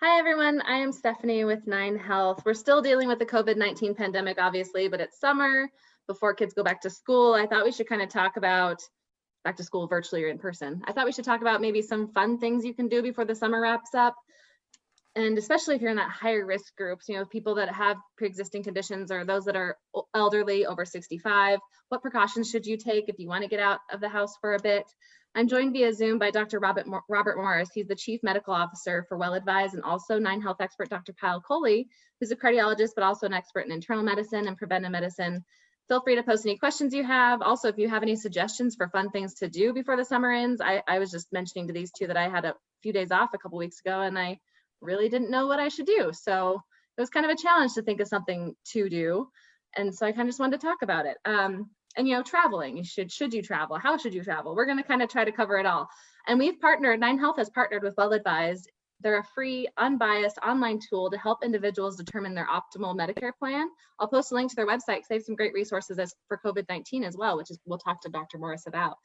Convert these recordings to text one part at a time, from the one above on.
Hi, everyone. I am Stephanie with 9 Health. We're still dealing with the COVID-19 pandemic, obviously, but it's summer before kids go back to school. I thought we should kind of talk about back to school virtually or in person. I thought we should talk about maybe some fun things you can do before the summer wraps up. And especially if you're in that higher risk groups, people that have pre-existing conditions or those that are elderly over 65, what precautions should you take if you want to get out of the house for a bit? I'm joined via Zoom by Dr. Robert Morris. He's the Chief Medical Officer for Well Advised, and also 9 Health expert Dr. Kyle Coley, who's a cardiologist, but also an expert in internal medicine and preventive medicine. Feel free to post any questions you have. Also, if you have any suggestions for fun things to do before the summer ends, I was just mentioning to these two that I had a few days off a couple weeks ago, and I really didn't know what I should do. So it was kind of a challenge to think of something to do. And so I kind of just wanted to talk about it. And traveling, should you travel? How should you travel? We're going to kind of try to cover it all. And we've partnered, 9 Health has partnered with Well Advised. They're a free, unbiased online tool to help individuals determine their optimal Medicare plan. I'll post a link to their website because they have some great resources for COVID-19 as well, which is we'll talk to Dr. Morris about.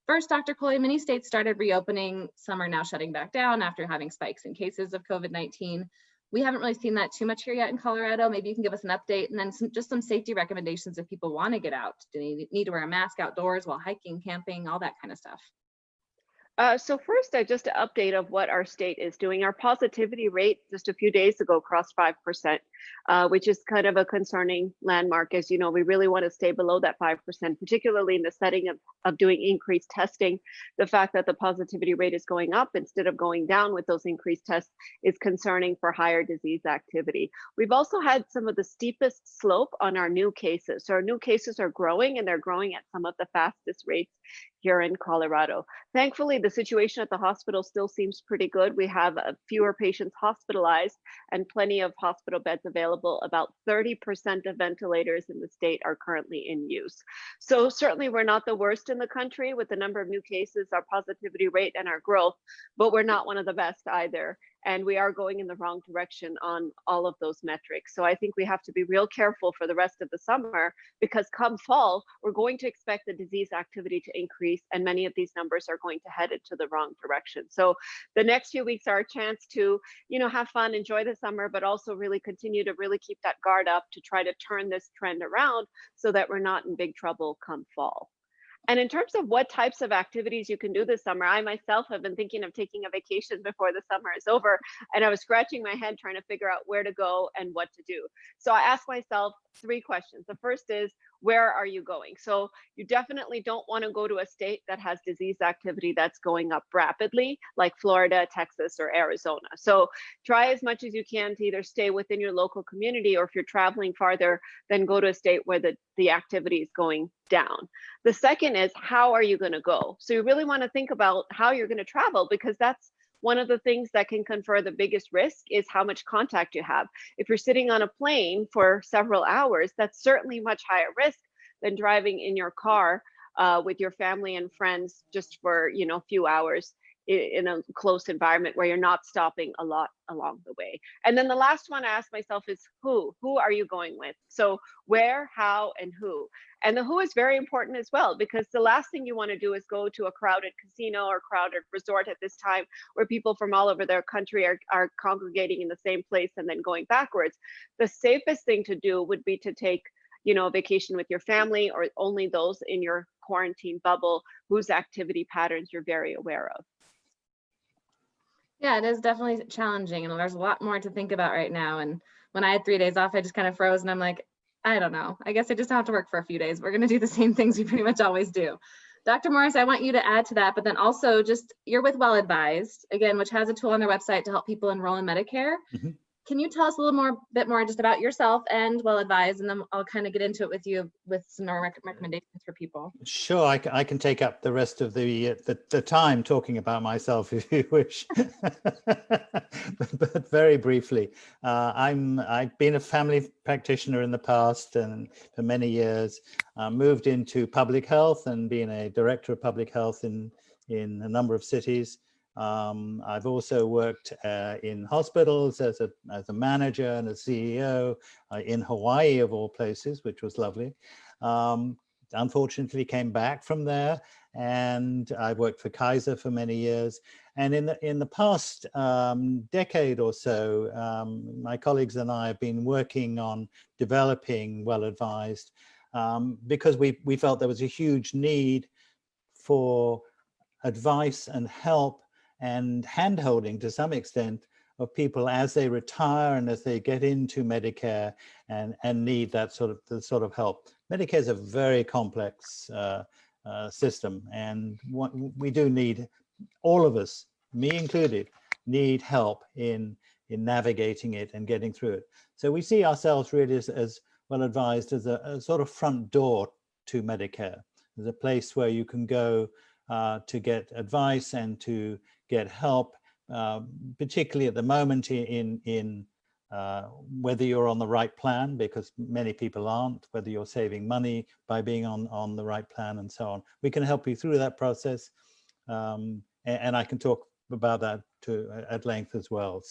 First, Dr. Coley, many states started reopening. Some are now shutting back down after having spikes in cases of COVID-19. We haven't really seen that too much here yet in Colorado. Maybe you can give us an update, and then just some safety recommendations if people want to get out. Do they need to wear a mask outdoors while hiking, camping, all that kind of stuff? So first, just an update of what our state is doing. Our positivity rate just a few days ago crossed 5%, which is kind of a concerning landmark. As you know, we really want to stay below that 5%, particularly in the setting of doing increased testing. The fact that the positivity rate is going up instead of going down with those increased tests is concerning for higher disease activity. We've also had some of the steepest slope on our new cases. So our new cases are growing, and they're growing at some of the fastest rates here in Colorado. Thankfully, the situation at the hospital still seems pretty good. We have fewer patients hospitalized and plenty of hospital beds available. About 30% of ventilators in the state are currently in use. So certainly we're not the worst in the country with the number of new cases, our positivity rate, and our growth, but we're not one of the best either. And we are going in the wrong direction on all of those metrics. So I think we have to be real careful for the rest of the summer, because come fall, we're going to expect the disease activity to increase, and many of these numbers are going to head into the wrong direction. So the next few weeks are a chance to, have fun, enjoy the summer, but also really continue to really keep that guard up to try to turn this trend around so that we're not in big trouble come fall. And in terms of what types of activities you can do this summer, I myself have been thinking of taking a vacation before the summer is over, and I was scratching my head trying to figure out where to go and what to do. So I asked myself 3 questions. The first is, where are you going? So you definitely don't want to go to a state that has disease activity that's going up rapidly, like Florida, Texas, or Arizona. So try as much as you can to either stay within your local community, or if you're traveling farther, then go to a state where the activity is going down. The second is, how are you going to go? So you really want to think about how you're going to travel, because that's one of the things that can confer the biggest risk is how much contact you have. If you're sitting on a plane for several hours, that's certainly much higher risk than driving in your car with your family and friends just for a few hours in a close environment where you're not stopping a lot along the way. And then the last one I asked myself is who are you going with? So where, how, and who. And the who is very important as well, because the last thing you want to do is go to a crowded casino or crowded resort at this time where people from all over their country are congregating in the same place and then going backwards. The safest thing to do would be to take a vacation with your family, or only those in your quarantine bubble whose activity patterns you're very aware of. Yeah, it is definitely challenging, and there's a lot more to think about right now. And when I had 3 days off, I just kind of froze, and I'm like, I don't know. I guess I just have to work for a few days. We're going to do the same things we pretty much always do. Dr. Morris, I want you to add to that, but then also just you're with Well Advised, again, which has a tool on their website to help people enroll in Medicare. Mm-hmm. Can you tell us a bit more just about yourself and Well Advised, and then I'll kind of get into it with you with some more recommendations for people. Sure, I can take up the rest of the time talking about myself if you wish, but very briefly. I've been a family practitioner in the past and for many years. Moved into public health and been a director of public health in a number of cities. I've also worked in hospitals as a manager and a CEO in Hawaii, of all places, which was lovely. Unfortunately, came back from there and I worked for Kaiser for many years. And in the past decade or so, my colleagues and I have been working on developing Well Advised because we felt there was a huge need for advice and help and hand-holding to some extent of people as they retire and as they get into Medicare and need that sort of help. Medicare is a very complex system, and we do need, all of us, me included, need help in navigating it and getting through it. So we see ourselves really as Well Advised as a sort of front door to Medicare. There's a place where you can go to get advice and to get help, particularly at the moment in whether you're on the right plan, because many people aren't, whether you're saving money by being on the right plan and so on. We can help you through that process. And I can talk about that at length as well.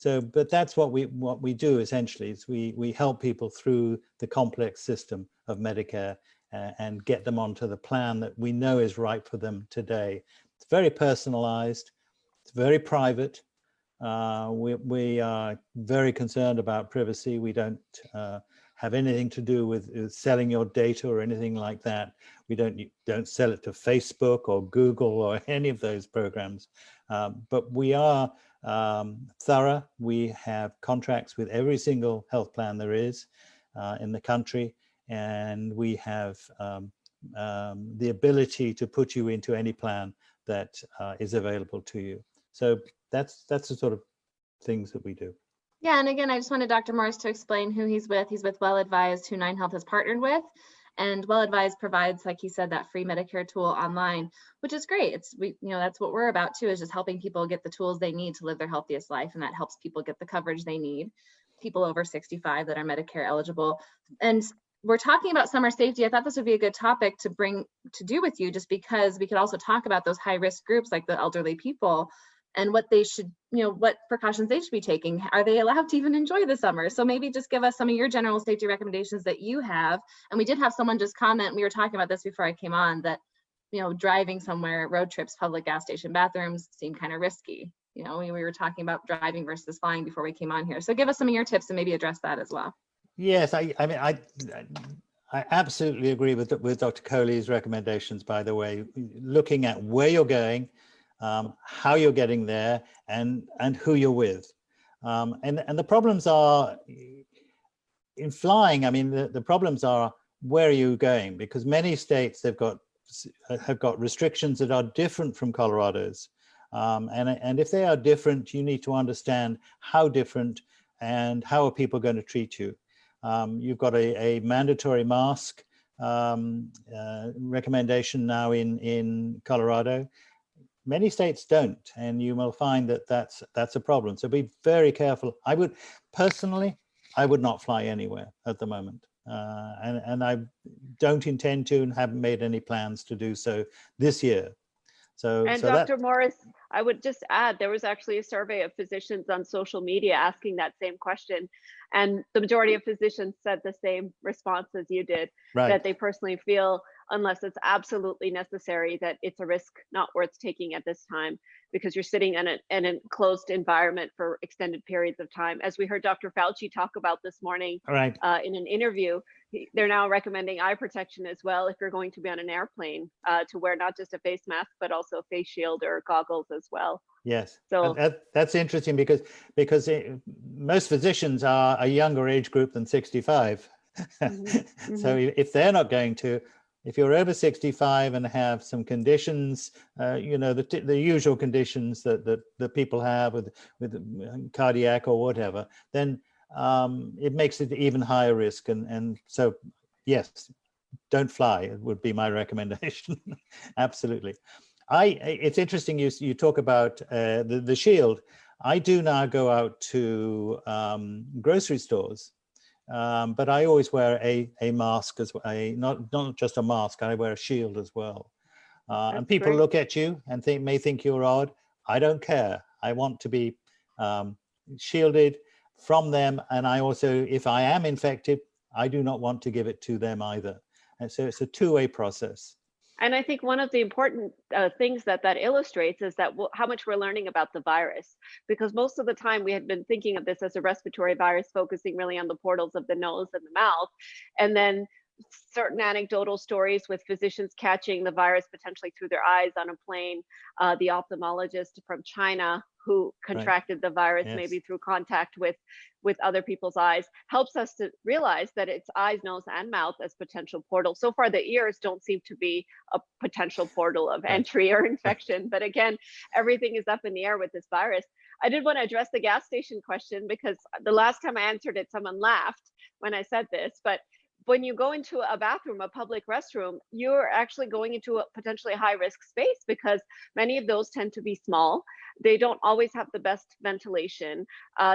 But that's what we do essentially, is we help people through the complex system of Medicare and get them onto the plan that we know is right for them today. It's very personalized, it's very private. We are very concerned about privacy. We don't have anything to do with selling your data or anything like that. We don't sell it to Facebook or Google or any of those programs. But we are thorough. We have contracts with every single health plan there is in the country, and we have the ability to put you into any plan that is available to you. So that's the sort of things that we do. Yeah, and again, I just wanted Dr. Morris to explain who he's with. He's with Well Advised, who 9Health has partnered with. And Well Advised provides, like he said, that free Medicare tool online, which is great. That's what we're about too, is just helping people get the tools they need to live their healthiest life. And that helps people get the coverage they need, people over 65 that are Medicare eligible. And we're talking about summer safety. I thought this would be a good topic to do with you, just because we could also talk about those high risk groups like the elderly people and what they should, what precautions they should be taking. Are they allowed to even enjoy the summer? So maybe just give us some of your general safety recommendations that you have. And we did have someone just comment, we were talking about this before I came on, that, driving somewhere, road trips, public gas station bathrooms seem kind of risky. We were talking about driving versus flying before we came on here. So give us some of your tips and maybe address that as well. Yes, I mean, I absolutely agree with Dr. Coley's recommendations, by the way, looking at where you're going, how you're getting there, and who you're with. And the problems are in flying. I mean, the problems are, where are you going? Because many states have got restrictions that are different from Colorado's. And if they are different, you need to understand how different and how are people going to treat you. You've got a mandatory mask recommendation now in Colorado. Many states don't, and you will find that that's a problem. So be very careful. I would not fly anywhere at the moment, and I don't intend to, and haven't made any plans to do so this year. And Dr. Morris, I would just add, there was actually a survey of physicians on social media asking that same question. And the majority of physicians said the same response as you did, right, that they personally feel, unless it's absolutely necessary, that it's a risk not worth taking at this time, because you're sitting in an enclosed environment for extended periods of time. As we heard Dr. Fauci talk about this morning, right, in an interview, they're now recommending eye protection as well if you're going to be on an airplane, to wear not just a face mask, but also a face shield or goggles as well. Yes, so that's interesting because most physicians are a younger age group than 65. Mm-hmm. So if they're not going to, if you're over 65 and have some conditions, the usual conditions that people have with cardiac or whatever, then it makes it even higher risk. And so, yes, don't fly. It would be my recommendation. Absolutely. It's interesting you talk about the shield. I do now go out to grocery stores. But I always wear a mask as well, not just a mask. I wear a shield as well, and people look at you and may think you're odd. I don't care. I want to be shielded from them, and I also, if I am infected, I do not want to give it to them either. And so it's a two-way process. And I think one of the important things that illustrates is that how much we're learning about the virus, because most of the time we had been thinking of this as a respiratory virus, focusing really on the portals of the nose and the mouth, and then certain anecdotal stories with physicians catching the virus potentially through their eyes on a plane, the ophthalmologist from China who contracted the virus maybe through contact with other people's eyes, helps us to realize that it's eyes, nose, and mouth as potential portals. So far, the ears don't seem to be a potential portal of entry or infection. But again, everything is up in the air with this virus. I did want to address the gas station question, because the last time I answered it, someone laughed when I said this. But when you go into a bathroom, a public restroom, you're actually going into a potentially high risk space, because many of those tend to be small. They don't always have the best ventilation.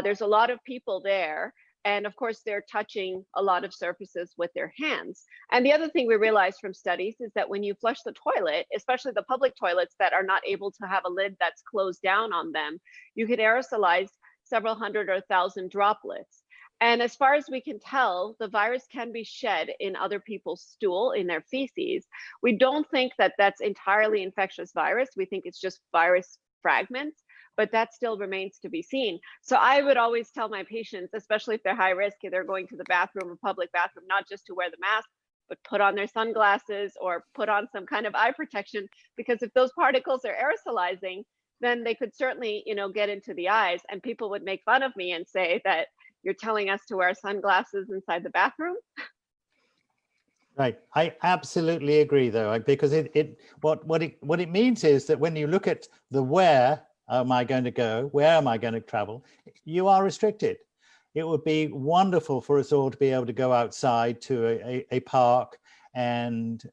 There's a lot of people there. And of course, they're touching a lot of surfaces with their hands. And the other thing we realized from studies is that when you flush the toilet, especially the public toilets that are not able to have a lid that's closed down on them, you can aerosolize several hundred or 1,000 droplets. And as far as we can tell, the virus can be shed in other people's stool, in their feces. We don't think that that's entirely infectious virus. We think it's just virus fragments, but that still remains to be seen. So I would always tell my patients, especially if they're high risk, if they're going to the bathroom or public bathroom, not just to wear the mask, but put on their sunglasses or put on some kind of eye protection, because if those particles are aerosolizing, then they could certainly, get into the eyes, and people would make fun of me and say that you're telling us to wear sunglasses inside the bathroom. Right, I absolutely agree, though, because what it means is that when you look at the where am I going to go, where am I going to travel, you are restricted. It would be wonderful for us all to be able to go outside to a park and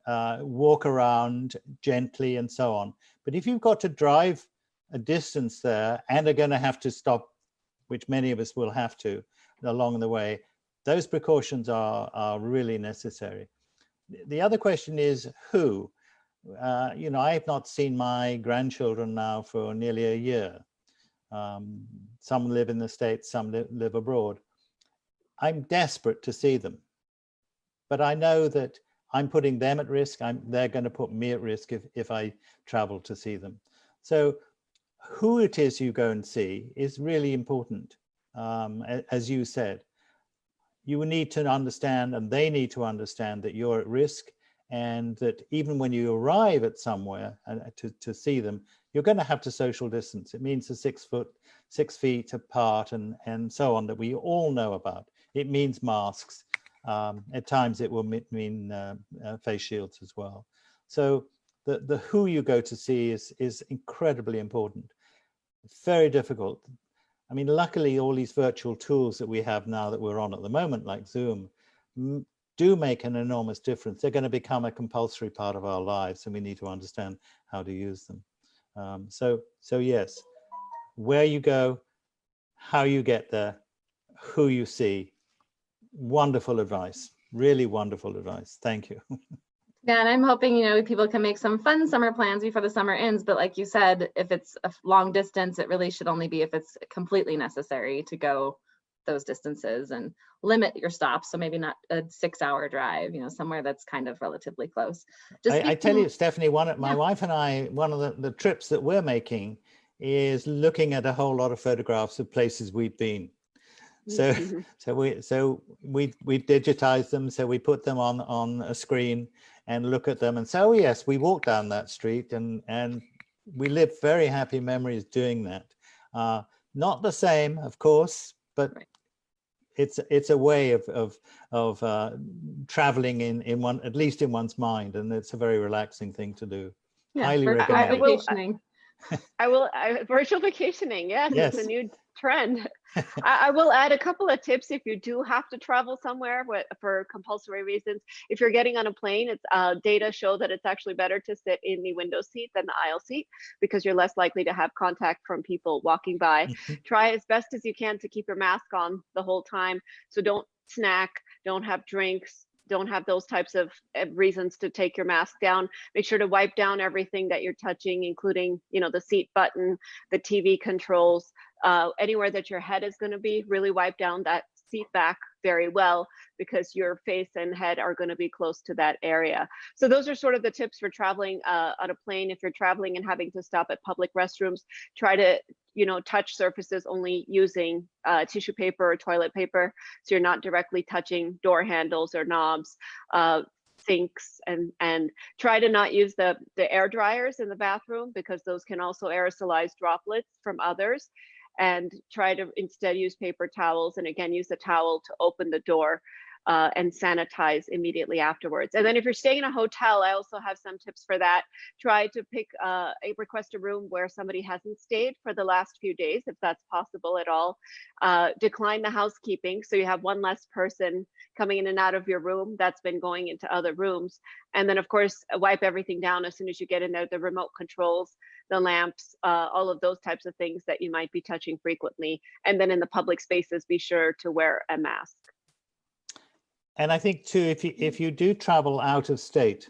walk around gently and so on. But if you've got to drive a distance there and are going to have to stop, which many of us will have to along the way, those precautions are really necessary. The other question is who? I have not seen my grandchildren now for nearly a year. Some live in the States, some live abroad. I'm desperate to see them, but I know that I'm putting them at risk. They're going to put me at risk if I travel to see them. So who it is you go and see is really important. As you said, you need to understand, and they need to understand, that you're at risk, and that even when you arrive at somewhere to see them, you're going to have to social distance. It means the 6 feet apart and so on, that we all know about. It means masks. At times it will mean face shields as well. So the who you go to see is incredibly important. It's very difficult. I mean, luckily, all these virtual tools that we have now that we're on at the moment, like Zoom, do make an enormous difference. They're going to become a compulsory part of our lives, and we need to understand how to use them. So yes, where you go, how you get there, who you see. Wonderful advice, really wonderful advice. Thank you. Yeah, and I'm hoping, people can make some fun summer plans before the summer ends. But like you said, if it's a long distance, it really should only be if it's completely necessary to go those distances, and limit your stops. So maybe not a 6-hour drive, somewhere that's kind of relatively close. I tell you, Stephanie, my wife and I, one of the trips that we're making is looking at a whole lot of photographs of places we've been. So we digitize them, so we put them on a screen and look at them and say, oh yes, we walked down that street, and we live very happy memories doing that. Not the same, of course, but it's a way of traveling in one, at least in one's mind, and it's a very relaxing thing to do. Yeah, highly recommend. recommend. Virtual vacationing, yes, Yes. it's a new trend. I will add a couple of tips if you do have to travel somewhere for compulsory reasons. If you're getting on a plane, it's data show that it's actually better to sit in the window seat than the aisle seat, because you're less likely to have contact from people walking by. Try as best as you can to keep your mask on the whole time. So don't snack, don't have drinks, don't have those types of reasons to take your mask down. Make sure to wipe down everything that you're touching, including, the seat button, the TV controls, Anywhere that your head is going to be, really wipe down that seat back very well, because your face and head are going to be close to that area. So those are sort of the tips for traveling on a plane. If you're traveling and having to stop at public restrooms, try to touch surfaces only using tissue paper or toilet paper, so you're not directly touching door handles or knobs, sinks, and try to not use the air dryers in the bathroom, because those can also aerosolize droplets from others. And try to instead use paper towels, and again, use the towel to open the door and sanitize immediately afterwards. And then if you're staying in a hotel, I also have some tips for that. Try to request a room where somebody hasn't stayed for the last few days, if that's possible at all. Decline the housekeeping, so you have one less person coming in and out of your room that's been going into other rooms. And then of course, wipe everything down as soon as you get in there, the remote controls, the lamps, all of those types of things that you might be touching frequently. And then in the public spaces, be sure to wear a mask. And I think too, if you do travel out of state,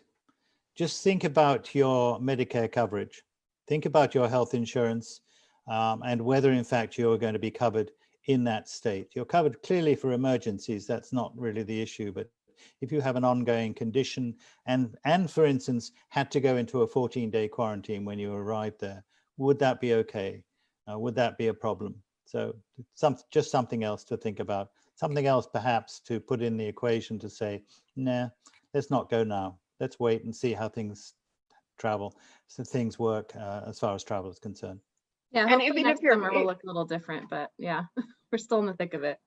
just think about your Medicare coverage. Think about your health insurance, and whether in fact you're going to be covered in that state. You're covered clearly for emergencies. That's not really the issue. But if you have an ongoing condition and for instance, had to go into a 14-day quarantine when you arrived there, would that be okay? Would that be a problem? So just something else to think about. Something else perhaps to put in the equation to say, nah, let's not go now. Let's wait and see how things things work as far as travel is concerned. Yeah, And hopefully even next if you're, summer will look a little different, but yeah, we're still in the thick of it.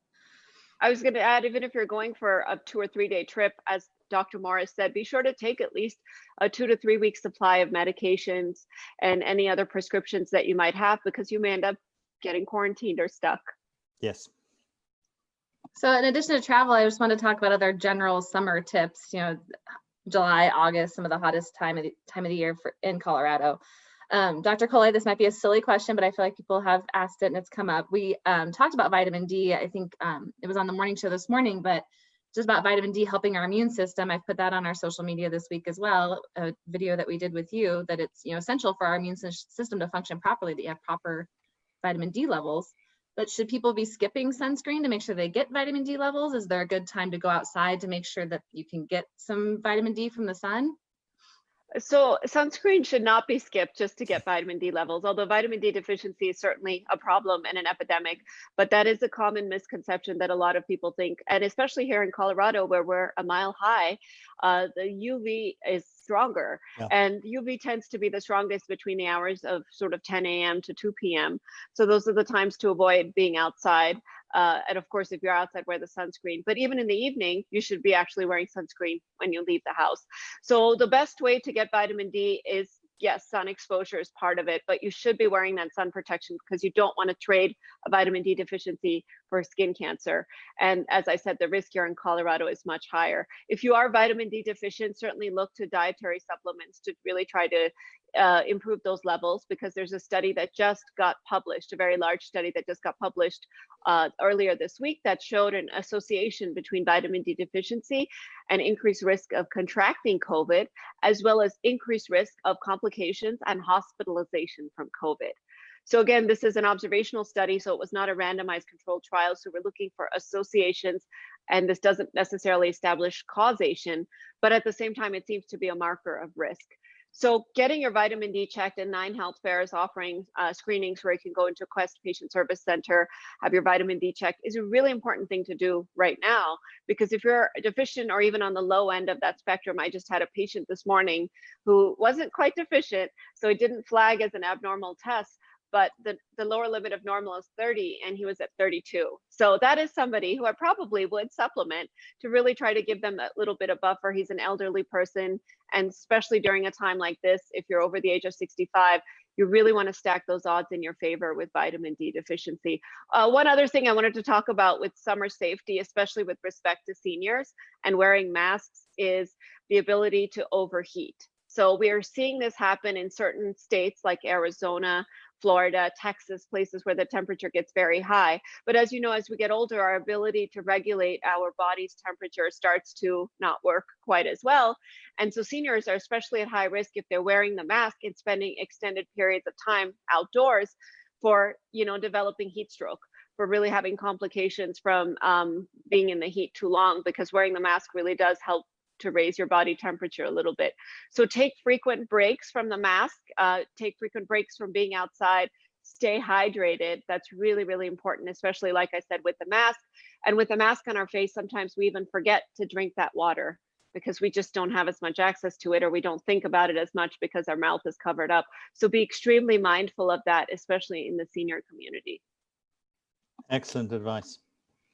I was going to add, even if you're going for a 2 or 3 day trip, as Dr. Morris said, be sure to take at least a 2 to 3 week supply of medications and any other prescriptions that you might have, because you may end up getting quarantined or stuck. Yes. So in addition to travel, I just want to talk about other general summer tips. July, August, some of the hottest time of the year in Colorado. Dr. Coley, this might be a silly question, but I feel like people have asked it and it's come up. We talked about vitamin D. I think it was on the morning show this morning, but just about vitamin D helping our immune system. I've put that on our social media this week as well, a video that we did with you, that it's essential for our immune system to function properly, that you have proper vitamin D levels. But should people be skipping sunscreen to make sure they get vitamin D levels? Is there a good time to go outside to make sure that you can get some vitamin D from the sun? So sunscreen should not be skipped just to get vitamin D levels, although vitamin D deficiency is certainly a problem and an epidemic. But that is a common misconception that a lot of people think, and especially here in Colorado, where we're a mile high, the UV is stronger. Yeah. And UV tends to be the strongest between the hours of sort of 10 a.m. to 2 p.m. So those are the times to avoid being outside. And of course, if you're outside, wear the sunscreen. But even in the evening, you should be actually wearing sunscreen when you leave the house. So the best way to get vitamin D is, yes, sun exposure is part of it, but you should be wearing that sun protection, because you don't want to trade a vitamin D deficiency for skin cancer. And as I said, the risk here in Colorado is much higher. If you are vitamin D deficient, certainly look to dietary supplements to really try to improve those levels, because there's a study that just got published, a very large study that just got published earlier this week, that showed an association between vitamin D deficiency and increased risk of contracting COVID, as well as increased risk of complications and hospitalization from COVID. So again, this is an observational study, so it was not a randomized controlled trial. So we're looking for associations, and this doesn't necessarily establish causation, but at the same time, it seems to be a marker of risk. So getting your vitamin D checked, and 9 Health Fair is offering screenings where you can go into a Quest Patient Service Center, have your vitamin D checked, is a really important thing to do right now, because if you're deficient or even on the low end of that spectrum, I just had a patient this morning who wasn't quite deficient, so it didn't flag as an abnormal test, but the lower limit of normal is 30 and he was at 32. So that is somebody who I probably would supplement to really try to give them a little bit of buffer. He's an elderly person, and especially during a time like this, if you're over the age of 65, you really want to stack those odds in your favor with vitamin D deficiency. One other thing I wanted to talk about with summer safety, especially with respect to seniors and wearing masks, is the ability to overheat. So we are seeing this happen in certain states like Arizona, Florida, Texas, places where the temperature gets very high. But as you know, as we get older, our ability to regulate our body's temperature starts to not work quite as well. And so seniors are especially at high risk if they're wearing the mask and spending extended periods of time outdoors, for, developing heat stroke, for really having complications from being in the heat too long, because wearing the mask really does help to raise your body temperature a little bit. So take frequent breaks from the mask, take frequent breaks from being outside, stay hydrated. That's really, really important, especially like I said, with the mask. And with the mask on our face, sometimes we even forget to drink that water because we just don't have as much access to it, or we don't think about it as much because our mouth is covered up. So be extremely mindful of that, especially in the senior community. Excellent advice.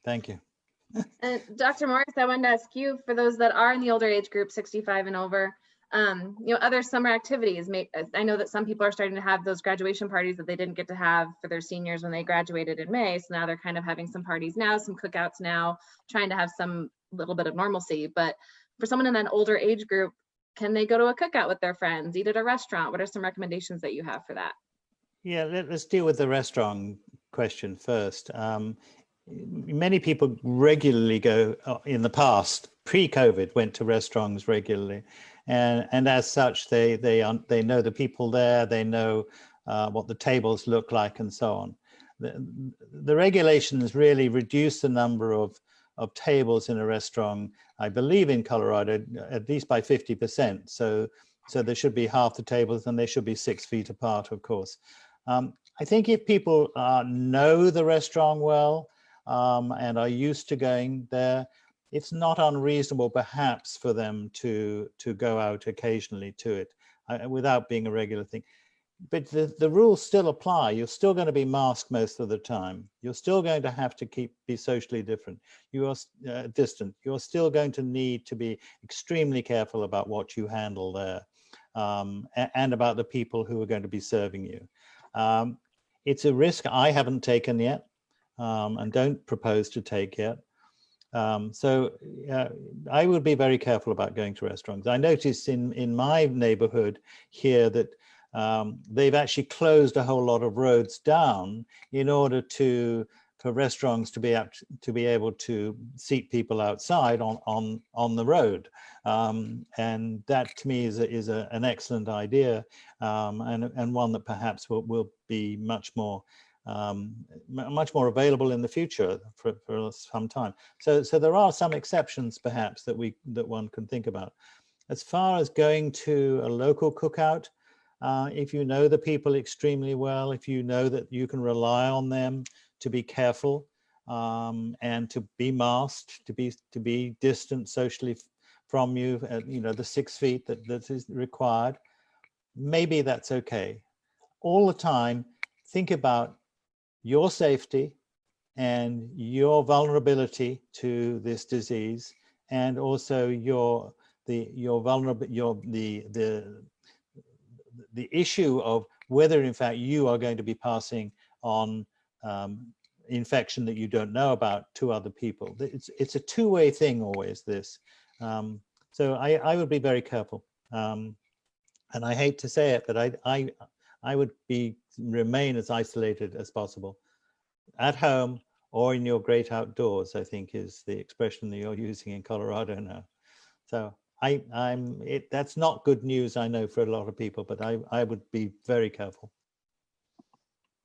Thank you. And Dr. Morris, I wanted to ask you, for those that are in the older age group, 65 and over, other summer activities. I know that some people are starting to have those graduation parties that they didn't get to have for their seniors when they graduated in May. So now they're kind of having some parties now, some cookouts now, trying to have some little bit of normalcy. But for someone in that older age group, can they go to a cookout with their friends, eat at a restaurant? What are some recommendations that you have for that? Yeah, let's deal with the restaurant question first. Many people regularly go, in the past, pre-COVID, went to restaurants regularly, and as such, they know the people there, they know what the tables look like, and so on. The regulations really reduce the number of tables in a restaurant, I believe in Colorado, at least by 50%. So there should be half the tables, and they should be 6 feet apart, of course. I think if people know the restaurant well, and are used to going there, it's not unreasonable perhaps for them to go out occasionally to it without being a regular thing. But the rules still apply. You're still going to be masked most of the time. You're still going to have to be socially different. You are distant. You're still going to need to be extremely careful about what you handle there, and about the people who are going to be serving you. It's a risk I haven't taken yet. And don't propose to take yet. So I would be very careful about going to restaurants. I noticed in my neighborhood here that they've actually closed a whole lot of roads down in order for restaurants to be able to seat people outside on the road. And that to me is an excellent idea, and one that perhaps will be much more available in the future for some time. So there are some exceptions perhaps that one can think about. As far as going to a local cookout, if you know the people extremely well, if you know that you can rely on them to be careful, and to be masked, to be distant socially from you, the 6 feet that is required, maybe that's okay. All the time, think about your safety and your vulnerability to this disease, and also the issue of whether in fact you are going to be passing on infection that you don't know about to other people. It's a two-way thing always, this. So I would be very careful. And I hate to say it, but I would remain as isolated as possible at home or in your great outdoors, I think is the expression that you're using in Colorado now. So that's not good news, I know, for a lot of people, but I would be very careful.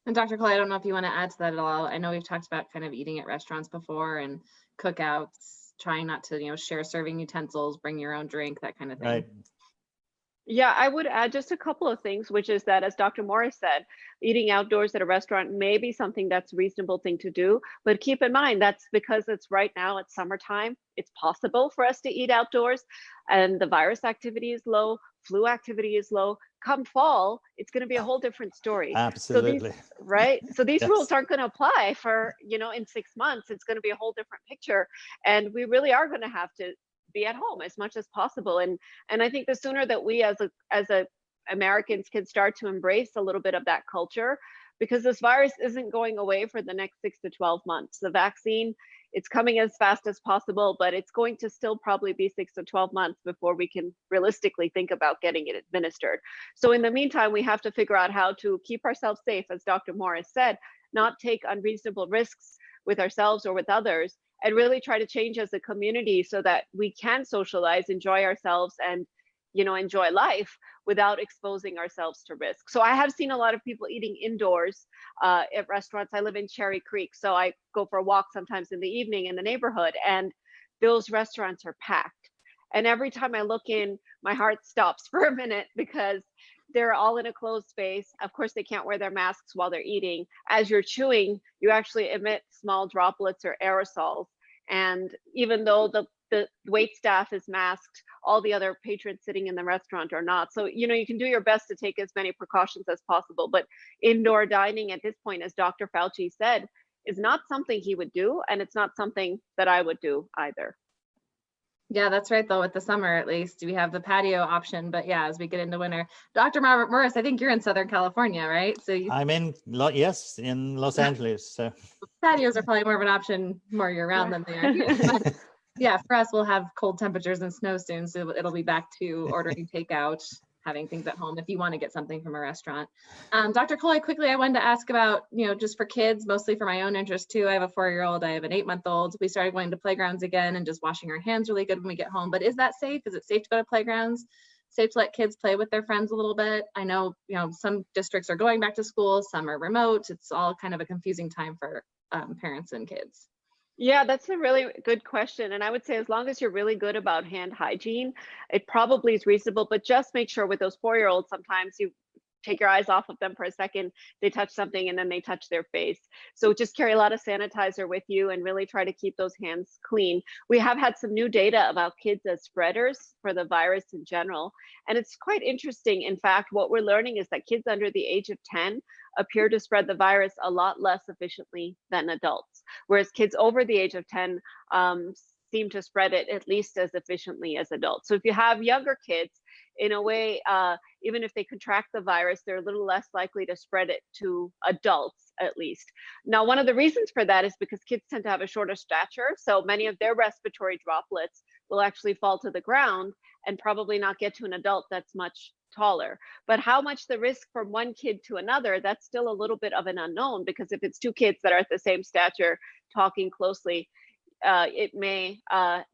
And Dr. Cole, I don't know if you want to add to that at all. I know we've talked about kind of eating at restaurants before and cookouts, trying not to, share serving utensils, bring your own drink, that kind of thing. Right. Yeah, I would add just a couple of things, which is that, as Dr. Morris said, eating outdoors at a restaurant may be something that's a reasonable thing to do. But keep in mind, that's because it's right now, it's summertime. It's possible for us to eat outdoors, and the virus activity is low, flu activity is low. Come fall, it's going to be a whole different story. Absolutely. So these Yes. rules aren't going to apply for, in 6 months. It's going to be a whole different picture. And we really are going to have to be at home as much as possible. And I think the sooner that we as Americans can start to embrace a little bit of that culture, because this virus isn't going away for the next 6 to 12 months. The vaccine, it's coming as fast as possible, but it's going to still probably be 6 to 12 months before we can realistically think about getting it administered. So in the meantime, we have to figure out how to keep ourselves safe, as Dr. Morris said, not take unreasonable risks with ourselves or with others, and really try to change as a community so that we can socialize, enjoy ourselves, and enjoy life without exposing ourselves to risk. So I have seen a lot of people eating indoors at restaurants. I live in Cherry Creek, so I go for a walk sometimes in the evening in the neighborhood, and those restaurants are packed. And every time I look in, my heart stops for a minute because they're all in a closed space. Of course, they can't wear their masks while they're eating. As you're chewing, you actually emit small droplets or aerosols. And even though the wait staff is masked, all the other patrons sitting in the restaurant are not. So, you can do your best to take as many precautions as possible. But indoor dining at this point, as Dr. Fauci said, is not something he would do. And it's not something that I would do either. Yeah, that's right, though, with the summer, at least we have the patio option. But yeah, as we get into winter, Dr. Robert Morris, I think you're in Southern California, right? So I'm in Los Angeles. So patios are probably more of an option more year round than they are here. But yeah, for us, we'll have cold temperatures and snow soon. So it'll be back to ordering takeout, having things at home if you want to get something from a restaurant. Dr. Coley, quickly, I wanted to ask about, just for kids, mostly for my own interest too. I have a 4-year-old, I have an 8-month-old. We started going to playgrounds again and just washing our hands really good when we get home. But is that safe? Is it safe to go to playgrounds? Safe to let kids play with their friends a little bit? I know, some districts are going back to school, some are remote. It's all kind of a confusing time for parents and kids. Yeah, that's a really good question. And I would say as long as you're really good about hand hygiene, it probably is reasonable, but just make sure with those 4-year-olds, sometimes you take your eyes off of them for a second, they touch something and then they touch their face. So just carry a lot of sanitizer with you and really try to keep those hands clean. We have had some new data about kids as spreaders for the virus in general. And it's quite interesting. In fact, what we're learning is that kids under the age of 10 appear to spread the virus a lot less efficiently than adults, whereas kids over the age of 10 seem to spread it at least as efficiently as adults. So if you have younger kids, in a way, even if they contract the virus, they're a little less likely to spread it to adults, at least. Now, one of the reasons for that is because kids tend to have a shorter stature, so many of their respiratory droplets will actually fall to the ground and probably not get to an adult that's much taller. But how much the risk from one kid to another, that's still a little bit of an unknown, because if it's two kids that are at the same stature talking closely, it may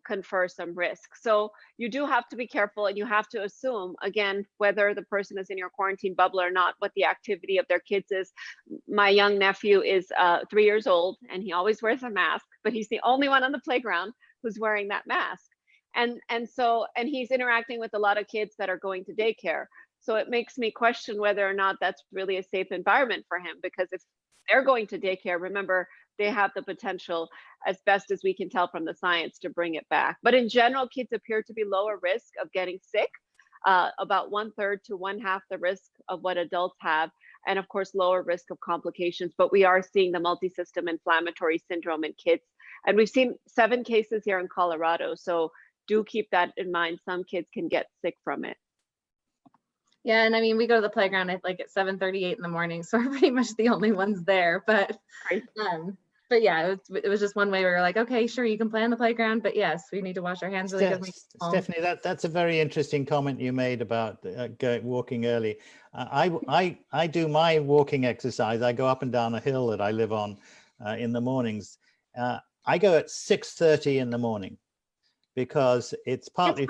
confer some risk. So you do have to be careful, and you have to assume, again, whether the person is in your quarantine bubble or not, what the activity of their kids is. My young nephew is 3 years old, and he always wears a mask, but he's the only one on the playground who's wearing that mask. And he's interacting with a lot of kids that are going to daycare. So it makes me question whether or not that's really a safe environment for him, because if they're going to daycare, remember, they have the potential, as best as we can tell from the science, to bring it back. But in general, kids appear to be lower risk of getting sick, about 1/3 to 1/2 the risk of what adults have, and of course, lower risk of complications. But we are seeing the multisystem inflammatory syndrome in kids. And we've seen 7 cases here in Colorado. So do keep that in mind. Some kids can get sick from it. Yeah, and I mean, we go to the playground at 7:38 in the morning, so we're pretty much the only ones there. But Right. Yeah, it was just one way we were like, okay, sure, you can play on the playground, but yes, we need to wash our hands really good. Stephanie, that's a very interesting comment you made about walking early. I do my walking exercise. I go up and down a hill that I live on in the mornings. I go at 6:30 in the morning, because it's partly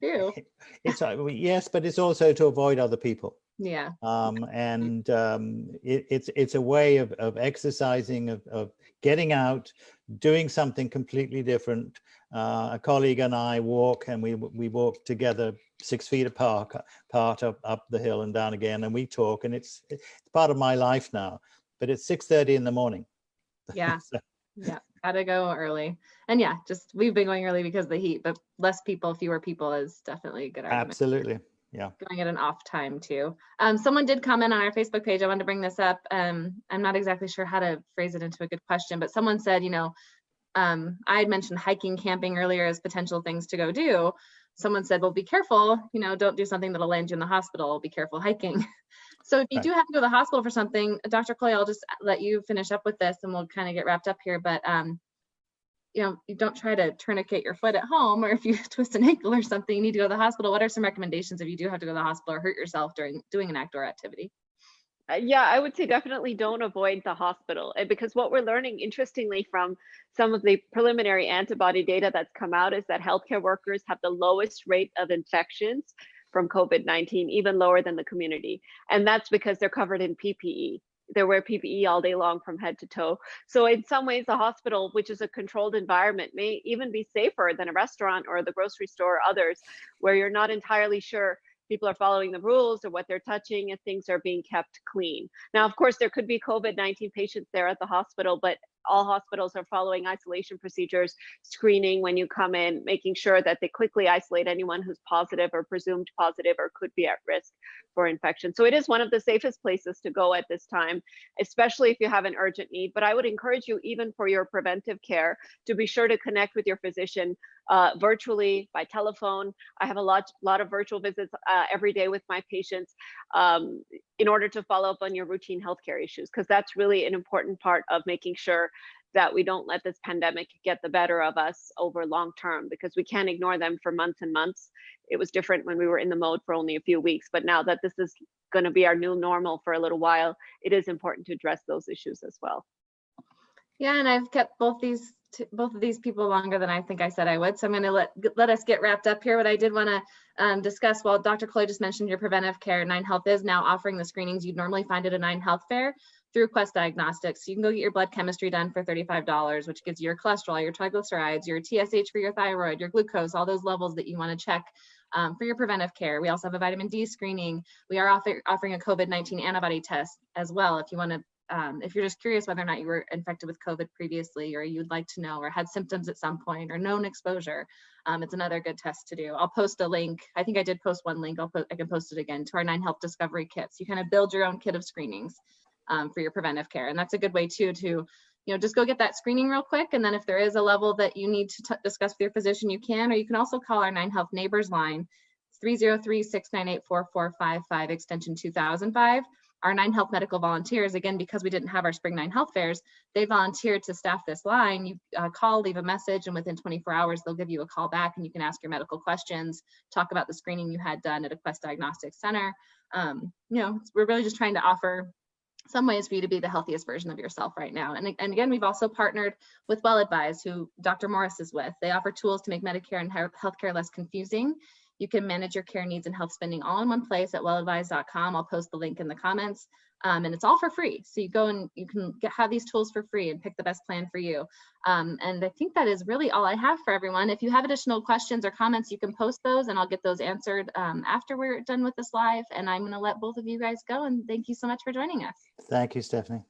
yes, but it's also to avoid other people. Yeah. It's a way of exercising, of getting out, doing something completely different. A colleague and I walk, and we walk together 6 feet apart up the hill and down again, and we talk, and it's part of my life now. But it's 6:30 in the morning. Yeah. So. Yeah, gotta go early. And yeah, just we've been going early because of the heat, but fewer people is definitely a good argument. Absolutely. Yeah. Going at an off time too. Someone did comment on our Facebook page. I wanted to bring this up. I'm not exactly sure how to phrase it into a good question, but someone said, I had mentioned hiking, camping earlier as potential things to go do. Someone said, well, be careful, don't do something that'll land you in the hospital. Be careful hiking. So if you do have to go to the hospital for something, Dr. Coley, I'll just let you finish up with this and we'll kind of get wrapped up here. But, you don't try to tourniquet your foot at home, or if you twist an ankle or something, you need to go to the hospital. What are some recommendations if you do have to go to the hospital or hurt yourself during doing an outdoor activity? Yeah, I would say definitely don't avoid the hospital, because what we're learning, interestingly, from some of the preliminary antibody data that's come out is that healthcare workers have the lowest rate of infections from COVID-19, even lower than the community. And that's because they're covered in PPE. They wear PPE all day long from head to toe. So in some ways, the hospital, which is a controlled environment, may even be safer than a restaurant or the grocery store or others, where you're not entirely sure people are following the rules or what they're touching and things are being kept clean. Now, of course, there could be COVID-19 patients there at the hospital, but all hospitals are following isolation procedures, screening when you come in, making sure that they quickly isolate anyone who's positive or presumed positive or could be at risk for infection. So it is one of the safest places to go at this time, especially if you have an urgent need. But I would encourage you, even for your preventive care, to be sure to connect with your physician virtually, by telephone. I have a lot of virtual visits every day with my patients in order to follow up on your routine healthcare issues, because that's really an important part of making sure that we don't let this pandemic get the better of us over long term, because we can't ignore them for months and months. It was different when we were in the mode for only a few weeks, but now that this is going to be our new normal for a little while, it is important to address those issues as well. Yeah, and I've kept both of these people longer than I think I said I would. So I'm going to let us get wrapped up here. What I did want to discuss, well, Dr. Cloy just mentioned your preventive care. 9Health is now offering the screenings you'd normally find at a 9Health fair through Quest Diagnostics. You can go get your blood chemistry done for $35, which gives you your cholesterol, your triglycerides, your TSH for your thyroid, your glucose, all those levels that you want to check for your preventive care. We also have a vitamin D screening. We are offering a COVID-19 antibody test as well if you want to. If you're just curious whether or not you were infected with COVID previously, or you'd like to know, or had symptoms at some point, or known exposure, it's another good test to do. I'll post a link. I think I did post one link. I can post it again to our 9Health Discovery Kits. You kind of build your own kit of screenings for your preventive care, and that's a good way too to just go get that screening real quick. And then if there is a level that you need to discuss with your physician, you can, or you can also call our 9Health Neighbors line, 303-698-4455, extension 2005. Our 9Health medical volunteers, again, because we didn't have our spring 9Health fairs, they volunteered to staff this line. You call, leave a message, and within 24 hours, they'll give you a call back and you can ask your medical questions, talk about the screening you had done at a Quest Diagnostics Center. We're really just trying to offer some ways for you to be the healthiest version of yourself right now. And again, we've also partnered with Well Advised, who Dr. Morris is with. They offer tools to make Medicare and healthcare less confusing. You can manage your care needs and health spending all in one place at welladvised.com. I'll post the link in the comments, and it's all for free. So you go and you can have these tools for free and pick the best plan for you. And I think that is really all I have for everyone. If you have additional questions or comments, you can post those and I'll get those answered after we're done with this live. And I'm going to let both of you guys go. And thank you so much for joining us. Thank you, Stephanie.